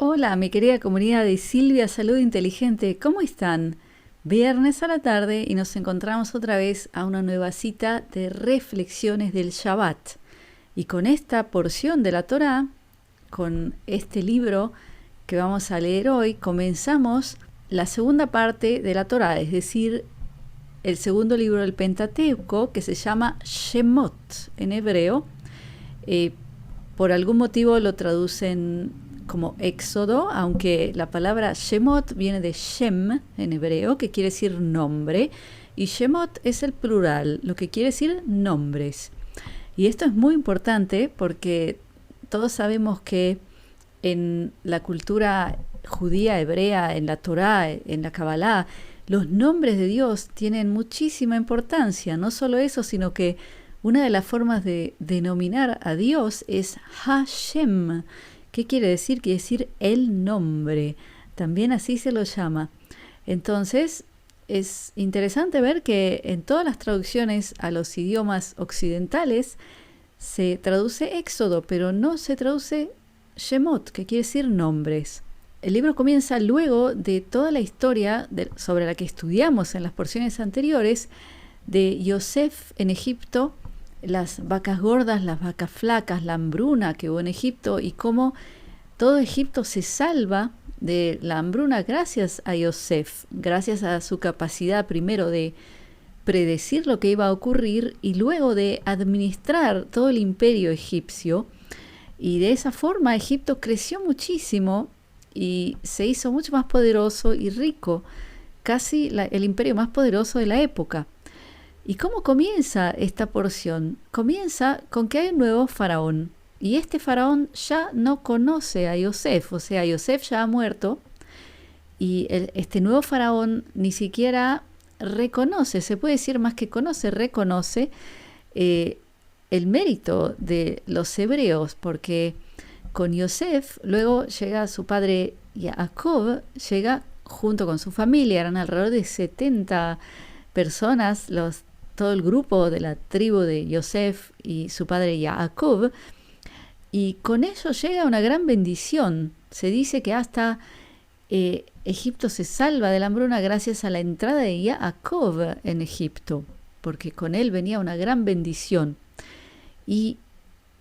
Hola, mi querida comunidad de Silvia Salud Inteligente, ¿cómo están? Viernes a la tarde y nos encontramos otra vez a una nueva cita de reflexiones del Shabbat. Y con esta porción de la Torá, con este libro que vamos a leer hoy, comenzamos la segunda parte de la Torá, es decir, el segundo libro del Pentateuco, que se llama Shemot en hebreo. Por algún motivo lo traducen como Éxodo, aunque la palabra Shemot viene de Shem en hebreo, que quiere decir nombre, y Shemot es el plural, lo que quiere decir nombres. Y esto es muy importante porque todos sabemos que en la cultura judía, hebrea, en la Torá, en la Kabbalah, los nombres de Dios tienen muchísima importancia. No solo eso, sino que una de las formas de denominar a Dios es Hashem. ¿Qué quiere decir? Quiere decir el nombre. También así se lo llama. Entonces, es interesante ver que en todas las traducciones a los idiomas occidentales se traduce Éxodo, pero no se traduce Shemot, que quiere decir nombres. El libro comienza luego de toda la historia sobre la que estudiamos en las porciones anteriores de Yosef en Egipto, las vacas gordas, las vacas flacas, la hambruna que hubo en Egipto y cómo todo Egipto se salva de la hambruna gracias a Yosef, gracias a su capacidad primero de predecir lo que iba a ocurrir y luego de administrar todo el imperio egipcio. Y de esa forma Egipto creció muchísimo y se hizo mucho más poderoso y rico, casi el imperio más poderoso de la época. ¿Y cómo comienza esta porción? Comienza con que hay un nuevo faraón. Y este faraón ya no conoce a Yosef, o sea, Yosef ya ha muerto. Y este nuevo faraón ni siquiera reconoce, se puede decir más que conoce, reconoce el mérito de los hebreos, porque con Yosef luego llega su padre Jacob, llega junto con su familia, eran alrededor de 70 personas, todo el grupo de la tribu de Yosef y su padre Jacob, y con ello llega una gran bendición. Se dice que hasta Egipto se salva de la hambruna gracias a la entrada de Jacob en Egipto, porque con él venía una gran bendición. ¿Y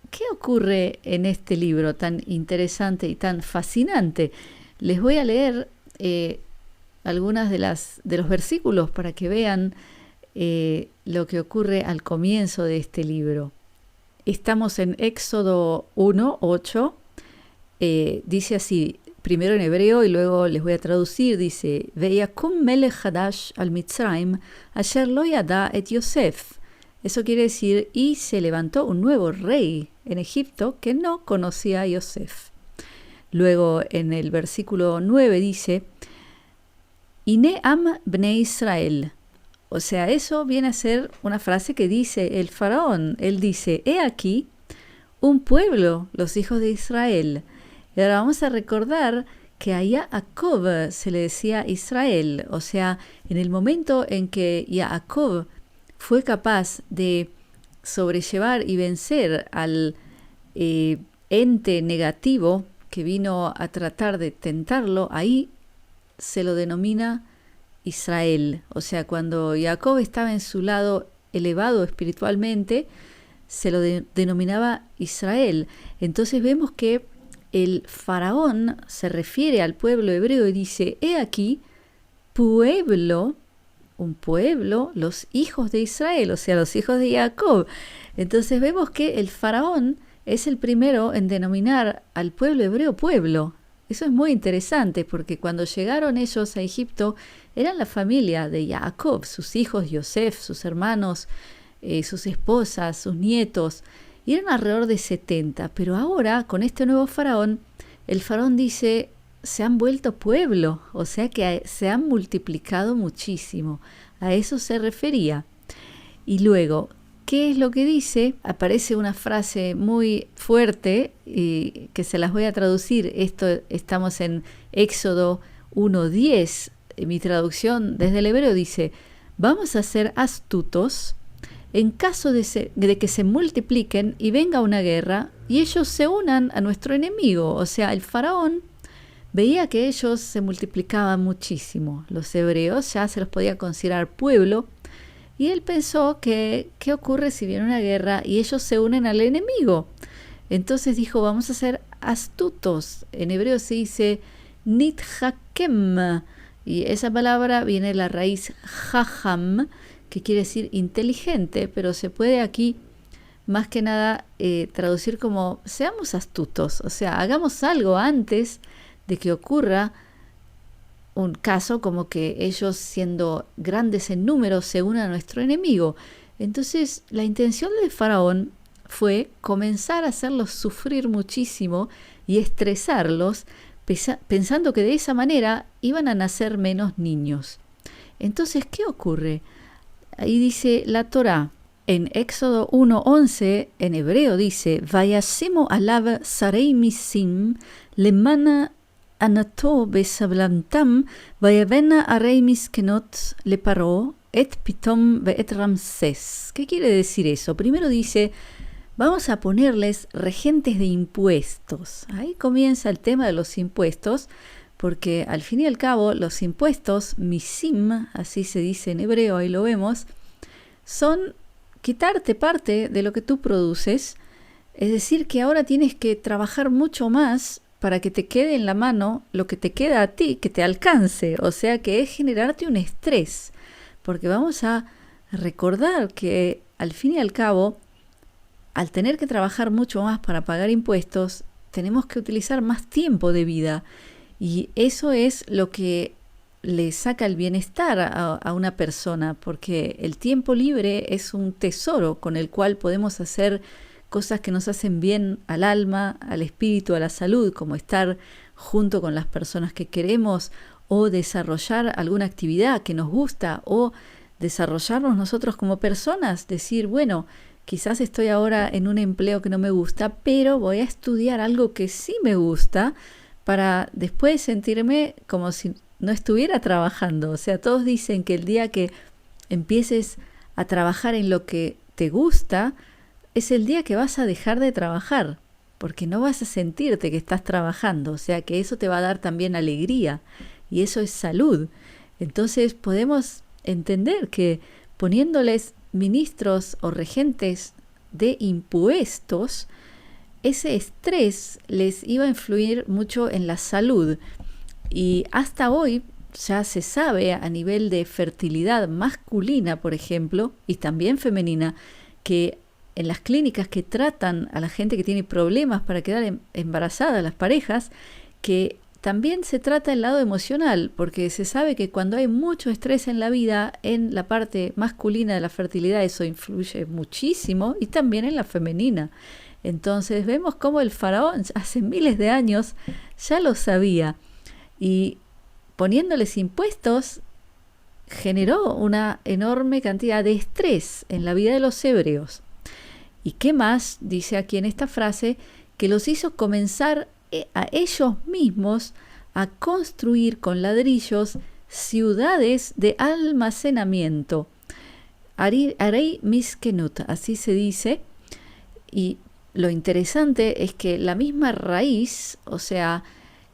qué ocurre en este libro tan interesante y tan fascinante? Les voy a leer algunas de los versículos para que vean lo que ocurre al comienzo de este libro. Estamos en Éxodo 1:8. Dice así, primero en hebreo y luego les voy a traducir. Dice, Veyakum melech hadash al Mitzrayim, asher lo yada et Yosef. Eso quiere decir, y se levantó un nuevo rey en Egipto que no conocía a Yosef. Luego en el versículo 9 dice, Ine am bnei Israel. O sea, eso viene a ser una frase que dice el faraón. Él dice, he aquí un pueblo, los hijos de Israel. Y ahora vamos a recordar que a Jacob se le decía Israel. O sea, en el momento en que Jacob fue capaz de sobrellevar y vencer al ente negativo que vino a tratar de tentarlo, ahí se lo denomina Israel. O sea, cuando Jacob estaba en su lado elevado espiritualmente, se lo denominaba Israel. Entonces vemos que el faraón se refiere al pueblo hebreo y dice, he aquí, pueblo, un pueblo, los hijos de Israel, o sea, los hijos de Jacob. Entonces vemos que el faraón es el primero en denominar al pueblo hebreo pueblo. Eso es muy interesante porque cuando llegaron ellos a Egipto eran la familia de Jacob, sus hijos, Yosef, sus hermanos, sus esposas, sus nietos, y eran alrededor de 70. Pero ahora, con este nuevo faraón, el faraón dice, se han vuelto pueblo, o sea que se han multiplicado muchísimo. A eso se refería. Y luego, ¿qué es lo que dice? Aparece una frase muy fuerte y que se las voy a traducir. Estamos en Éxodo 1:10. Mi traducción desde el hebreo dice, vamos a ser astutos en caso de que se multipliquen y venga una guerra y ellos se unan a nuestro enemigo. O sea, el faraón veía que ellos se multiplicaban muchísimo. Los hebreos ya se los podía considerar pueblo. Y él pensó que, ¿qué ocurre si viene una guerra y ellos se unen al enemigo? Entonces dijo, vamos a ser astutos. En hebreo se dice nithakem. Y esa palabra viene de la raíz jajam, que quiere decir inteligente, pero se puede aquí más que nada traducir como seamos astutos. O sea, hagamos algo antes de que ocurra un caso como que ellos, siendo grandes en número, se unan a nuestro enemigo. Entonces la intención del faraón fue comenzar a hacerlos sufrir muchísimo y estresarlos, pensando que de esa manera iban a nacer menos niños. Entonces, ¿qué ocurre? Ahí dice la Torá, en Éxodo 1:11, en hebreo dice, Vayasimo alav sarei misim lemana anato besablantam vayavena arei miskenot le paró et pitom veet Ramsés. ¿Qué quiere decir eso? Primero dice, vamos a ponerles regentes de impuestos. Ahí comienza el tema de los impuestos, porque al fin y al cabo los impuestos, misim, así se dice en hebreo, ahí lo vemos, son quitarte parte de lo que tú produces. Es decir, que ahora tienes que trabajar mucho más para que te quede en la mano lo que te queda a ti, que te alcance. O sea, que es generarte un estrés, porque vamos a recordar que al fin y al cabo, al tener que trabajar mucho más para pagar impuestos, tenemos que utilizar más tiempo de vida. Y eso es lo que le saca el bienestar a una persona, porque el tiempo libre es un tesoro con el cual podemos hacer cosas que nos hacen bien al alma, al espíritu, a la salud, como estar junto con las personas que queremos, o desarrollar alguna actividad que nos gusta, o desarrollarnos nosotros como personas, decir, bueno, quizás estoy ahora en un empleo que no me gusta, pero voy a estudiar algo que sí me gusta para después sentirme como si no estuviera trabajando. O sea, todos dicen que el día que empieces a trabajar en lo que te gusta, es el día que vas a dejar de trabajar, porque no vas a sentirte que estás trabajando. O sea, que eso te va a dar también alegría, y eso es salud. Entonces podemos entender que poniéndoles ministros o regentes de impuestos, ese estrés les iba a influir mucho en la salud. Y hasta hoy ya se sabe a nivel de fertilidad masculina, por ejemplo, y también femenina, que en las clínicas que tratan a la gente que tiene problemas para quedar embarazada, las parejas, que también se trata el lado emocional, porque se sabe que cuando hay mucho estrés en la vida, en la parte masculina de la fertilidad, eso influye muchísimo, y también en la femenina. Entonces vemos cómo el faraón hace miles de años ya lo sabía, y poniéndoles impuestos generó una enorme cantidad de estrés en la vida de los hebreos. ¿Y qué más? Dice aquí en esta frase, que los hizo comenzar a ellos mismos a construir con ladrillos ciudades de almacenamiento. Arei miskenut, así se dice. Y lo interesante es que la misma raíz, o sea,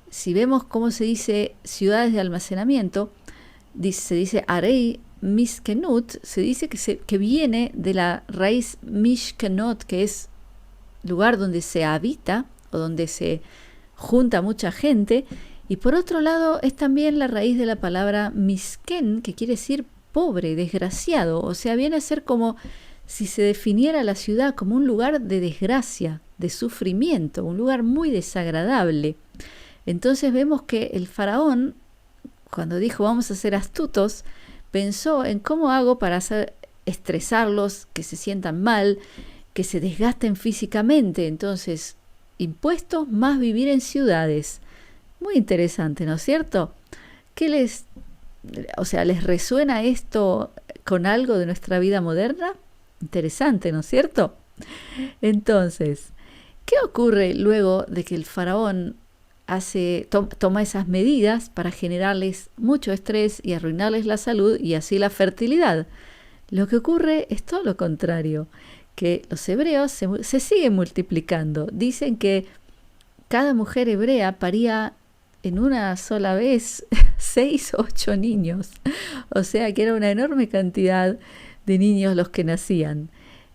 si vemos cómo se dice ciudades de almacenamiento, se dice Arei miskenut, se dice que viene de la raíz mishkenot, que es lugar donde se habita o donde se junta mucha gente, y por otro lado es también la raíz de la palabra misken, que quiere decir pobre, desgraciado. O sea, viene a ser como si se definiera la ciudad como un lugar de desgracia, de sufrimiento, un lugar muy desagradable. Entonces vemos que el faraón, cuando dijo vamos a ser astutos, pensó en cómo hago para estresarlos, que se sientan mal, que se desgasten físicamente. Entonces, impuestos más vivir en ciudades. Muy interesante, ¿no es cierto? ¿Les resuena esto con algo de nuestra vida moderna? Interesante, ¿no es cierto? Entonces, ¿qué ocurre luego de que el faraón toma esas medidas para generarles mucho estrés y arruinarles la salud y así la fertilidad? Lo que ocurre es todo lo contrario, que los hebreos se siguen multiplicando. Dicen que cada mujer hebrea paría en una sola vez 6 o 8 niños. O sea que era una enorme cantidad de niños los que nacían.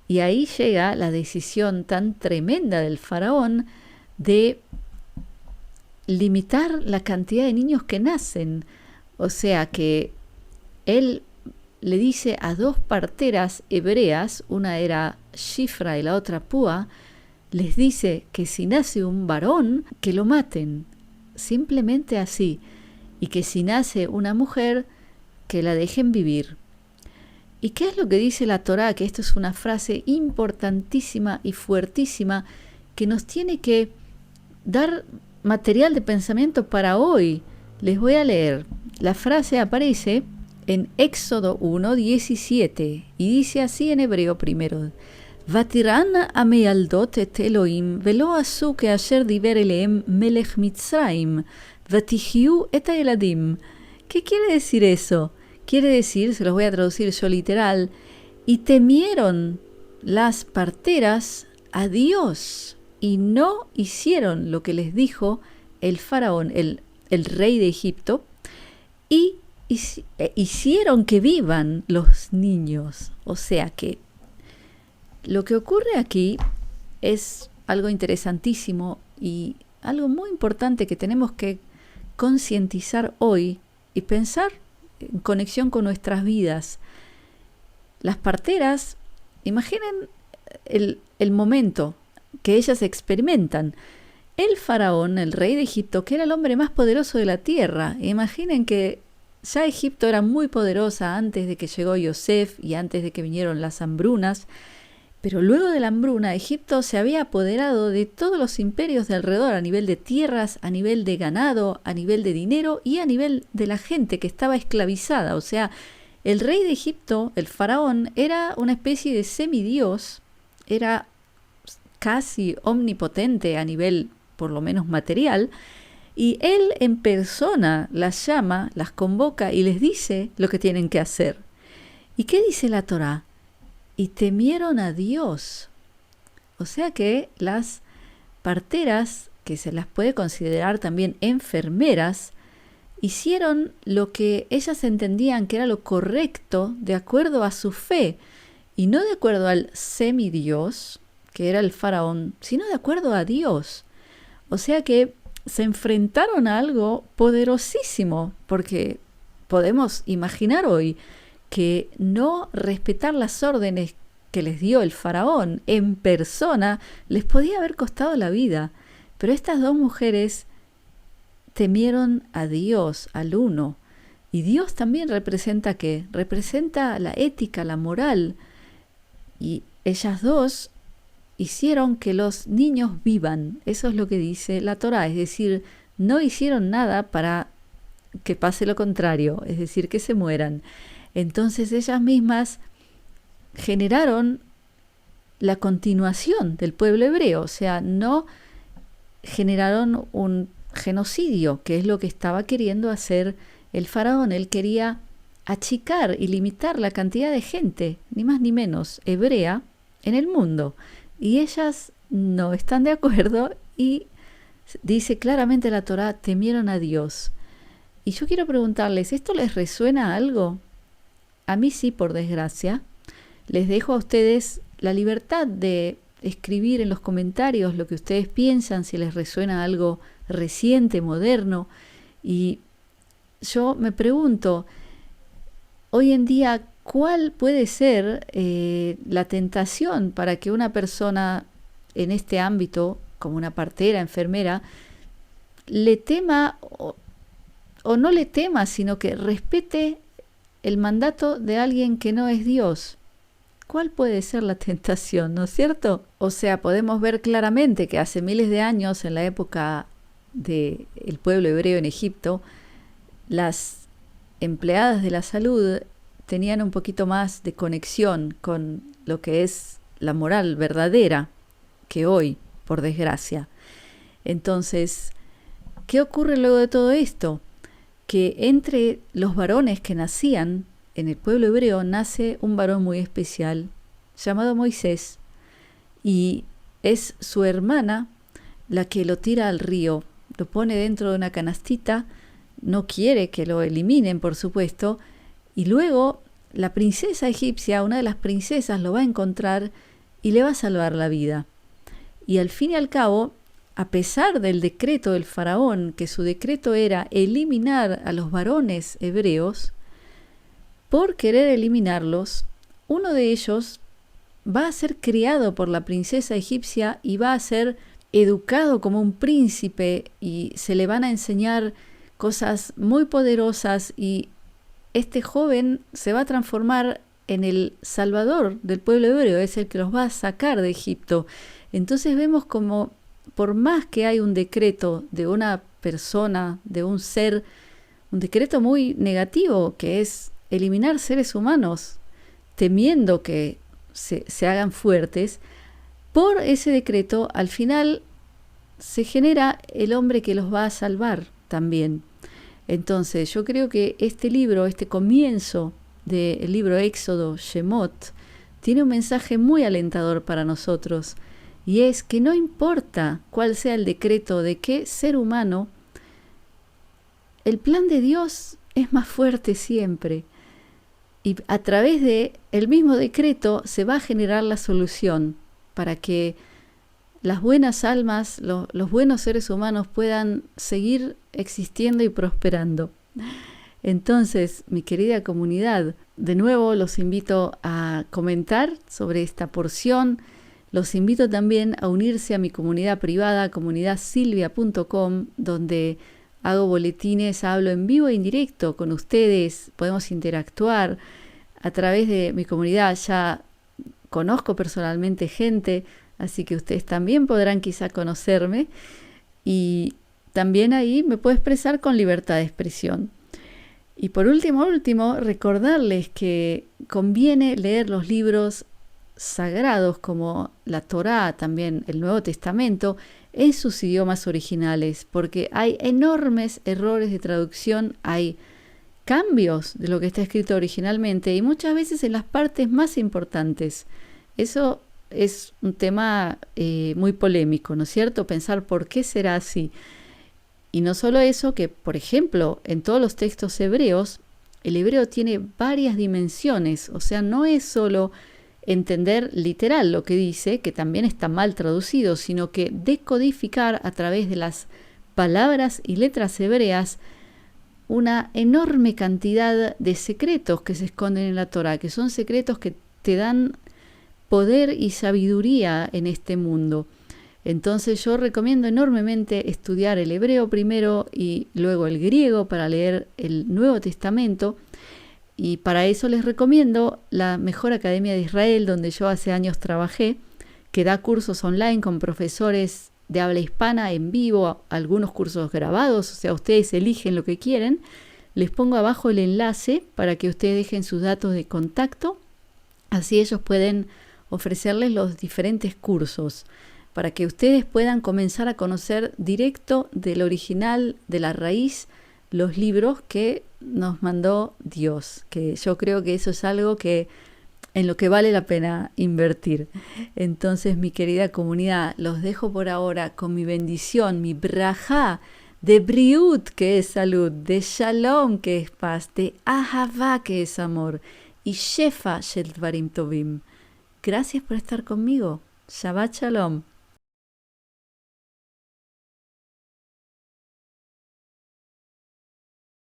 Y ahí llega la decisión tan tremenda del faraón de limitar la cantidad de niños que nacen. O sea que él le dice a 2 parteras hebreas, una era Shifra y la otra Púa, les dice que si nace un varón, que lo maten, simplemente así, y que si nace una mujer, que la dejen vivir. ¿Y qué es lo que dice la Torá? Que esto es una frase importantísima y fuertísima que nos tiene que dar material de pensamiento para hoy. Les voy a leer. La frase aparece en Éxodo 1:17 y dice así en hebreo primero: Vatiran המילדות את אלוהים ולא עשו כאשר דיבר אליהם מלך מצרים ותחיו את הילדים. ¿Qué quiere decir eso? Quiere decir, se los voy a traducir yo literal, y temieron las parteras a Dios y no hicieron lo que les dijo el faraón, el rey de Egipto, y hicieron que vivan los niños. O sea que lo que ocurre aquí es algo interesantísimo y algo muy importante que tenemos que concientizar hoy y pensar en conexión con nuestras vidas. Las parteras, imaginen el momento que ellas experimentan. El faraón, el rey de Egipto, que era el hombre más poderoso de la tierra. Imaginen que ya Egipto era muy poderosa antes de que llegó Yosef y antes de que vinieron las hambrunas. Pero luego de la hambruna, Egipto se había apoderado de todos los imperios de alrededor, a nivel de tierras, a nivel de ganado, a nivel de dinero y a nivel de la gente que estaba esclavizada. O sea, el rey de Egipto, el faraón, era una especie de semidios, era casi omnipotente a nivel por lo menos material, y él en persona las llama, las convoca y les dice lo que tienen que hacer. ¿Y qué dice la Torá? Y temieron a Dios. O sea que las parteras, que se las puede considerar también enfermeras, hicieron lo que ellas entendían que era lo correcto de acuerdo a su fe, y no de acuerdo al semidios, que era el faraón, sino de acuerdo a Dios. O sea que se enfrentaron a algo poderosísimo, porque podemos imaginar hoy que no respetar las órdenes que les dio el faraón en persona les podía haber costado la vida. Pero estas 2 mujeres temieron a Dios, al uno. Y Dios también representa ¿qué? Representa la ética, la moral. Y ellas 2 hicieron que los niños vivan. Eso es lo que dice la Torá. Es decir, no hicieron nada para que pase lo contrario, es decir, que se mueran. Entonces ellas mismas generaron la continuación del pueblo hebreo, o sea, no generaron un genocidio, que es lo que estaba queriendo hacer el faraón. Él quería achicar y limitar la cantidad de gente, ni más ni menos, hebrea, en el mundo. Y ellas no están de acuerdo y dice claramente la Torá, temieron a Dios. Y yo quiero preguntarles, ¿esto les resuena algo? A mí sí, por desgracia. Les dejo a ustedes la libertad de escribir en los comentarios lo que ustedes piensan, si les resuena algo reciente, moderno. Y yo me pregunto, hoy en día, ¿cuál puede ser la tentación para que una persona en este ámbito, como una partera, enfermera, le tema o no le tema, sino que respete el mandato de alguien que no es Dios? ¿Cuál puede ser la tentación, no es cierto? O sea, podemos ver claramente que hace miles de años, en la época del pueblo hebreo en Egipto, las empleadas de la salud tenían un poquito más de conexión con lo que es la moral verdadera que hoy, por desgracia. Entonces, ¿qué ocurre luego de todo esto? Que entre los varones que nacían en el pueblo hebreo nace un varón muy especial llamado Moisés, y es su hermana la que lo tira al río. lo pone dentro de una canastita, no quiere que lo eliminen, por supuesto, y luego la princesa egipcia, una de las princesas, lo va a encontrar y le va a salvar la vida. Y al fin y al cabo, a pesar del decreto del faraón, que su decreto era eliminar a los varones hebreos, por querer eliminarlos, uno de ellos va a ser criado por la princesa egipcia y va a ser educado como un príncipe y se le van a enseñar cosas muy poderosas y este joven se va a transformar en el salvador del pueblo hebreo, es el que los va a sacar de Egipto. Entonces vemos como por más que hay un decreto de una persona, de un ser, un decreto muy negativo que es eliminar seres humanos, temiendo que se hagan fuertes, por ese decreto al final se genera el hombre que los va a salvar también. Entonces yo creo que este libro, este comienzo del libro Éxodo, Shemot, tiene un mensaje muy alentador para nosotros, y es que no importa cuál sea el decreto de qué ser humano, el plan de Dios es más fuerte siempre. Y a través de el mismo decreto se va a generar la solución para que las buenas almas, los buenos seres humanos puedan seguir existiendo y prosperando. Entonces, mi querida comunidad, de nuevo los invito a comentar sobre esta porción. Los invito también a unirse a mi comunidad privada, comunidadsilvia.com, donde hago boletines, hablo en vivo e indirecto con ustedes, podemos interactuar a través de mi comunidad. Ya conozco personalmente gente, así que ustedes también podrán quizá conocerme y también ahí me puedo expresar con libertad de expresión. Y por último, recordarles que conviene leer los libros sagrados como la Torá, también el Nuevo Testamento, en sus idiomas originales, porque hay enormes errores de traducción, hay cambios de lo que está escrito originalmente y muchas veces en las partes más importantes. Eso es un tema muy polémico, ¿no es cierto? Pensar por qué será así. Y no solo eso, que por ejemplo, en todos los textos hebreos, el hebreo tiene varias dimensiones, o sea, no es solo entender literal lo que dice, que también está mal traducido, sino que decodificar a través de las palabras y letras hebreas una enorme cantidad de secretos que se esconden en la Torá, que son secretos que te dan poder y sabiduría en este mundo. Entonces yo recomiendo enormemente estudiar el hebreo primero y luego el griego para leer el Nuevo Testamento. Y para eso les recomiendo la Mejor Academia de Israel, donde yo hace años trabajé, que da cursos online con profesores de habla hispana en vivo, algunos cursos grabados, o sea, ustedes eligen lo que quieren. Les pongo abajo el enlace para que ustedes dejen sus datos de contacto, así ellos pueden ofrecerles los diferentes cursos, para que ustedes puedan comenzar a conocer directo del original, de la raíz, los libros que nos mandó Dios, que yo creo que eso es algo que en lo que vale la pena invertir. Entonces, mi querida comunidad, los dejo por ahora con mi bendición, mi brajá de briut, que es salud, de shalom, que es paz, de ahavá, que es amor, y shefa shel dvarim tovim. Gracias por estar conmigo. Shabbat shalom.